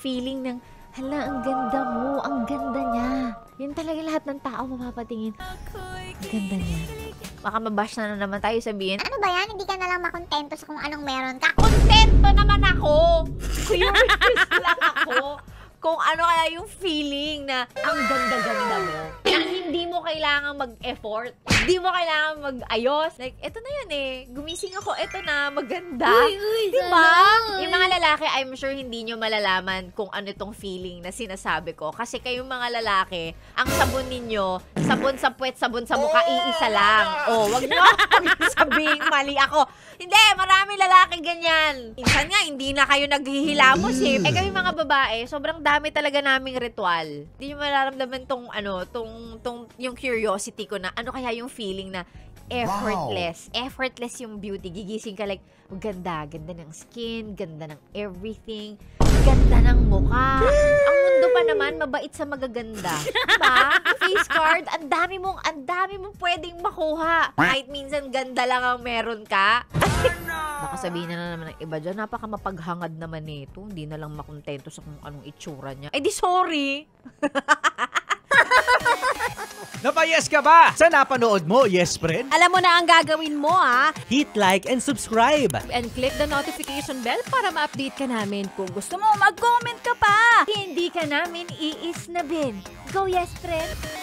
feeling ng, hala, ang ganda mo, ang ganda niya. Yan talaga lahat ng tao mapapatingin. Ang ganda niya. Baka mabash na naman tayo sabihin, Ano ba yan? Hindi ka na lang makontento sa kung anong meron ka. kontento naman ako! Curious lang ako kung ano kaya yung feeling na ang ganda-ganda mo. Na hindi mo kailangan mag-effort. Hindi mo kailangan mag-ayos. Like, eto na yan eh. Gumising ako, eto na, maganda. Diba? Yung mga lalaki, I'm sure hindi nyo malalaman kung ano itong feeling na sinasabi ko. Kasi kayong mga lalaki, ang sabon ninyo, sabon sa puwet, sabon sa mukha, iisa lang. Oh, wag nyo sabihin mali ako. Hindi, marami lalaki ganyan. Minsan nga, hindi na kayo naghihilamos eh. Eh kami mga babae, sobrang dami talaga naming ritual. Hindi nyo malaramdaman tong yung curiosity ko na ano kaya yung feeling na effortless. Wow. Effortless yung beauty. Gigising ka like, ganda. Ganda ng skin, ganda ng everything, ganda ng mukha. Ang mundo pa naman, mabait sa magaganda. Diba? Face card, ang dami mong pwedeng makuha. Kahit minsan ganda lang ang meron ka. Baka sabihin na naman ng iba dyan, napaka mapaghangad naman nito. Hindi na lang makontento sa kung anong itsura niya. Eh di sorry! Napayes ka ba sa napanood mo, yes friend? Alam mo na ang gagawin mo, ha? Hit like and subscribe. And click the notification bell para ma-update ka namin. Kung gusto mo, mag-comment ka pa! Hindi ka namin iisnabin. Go yes, friend!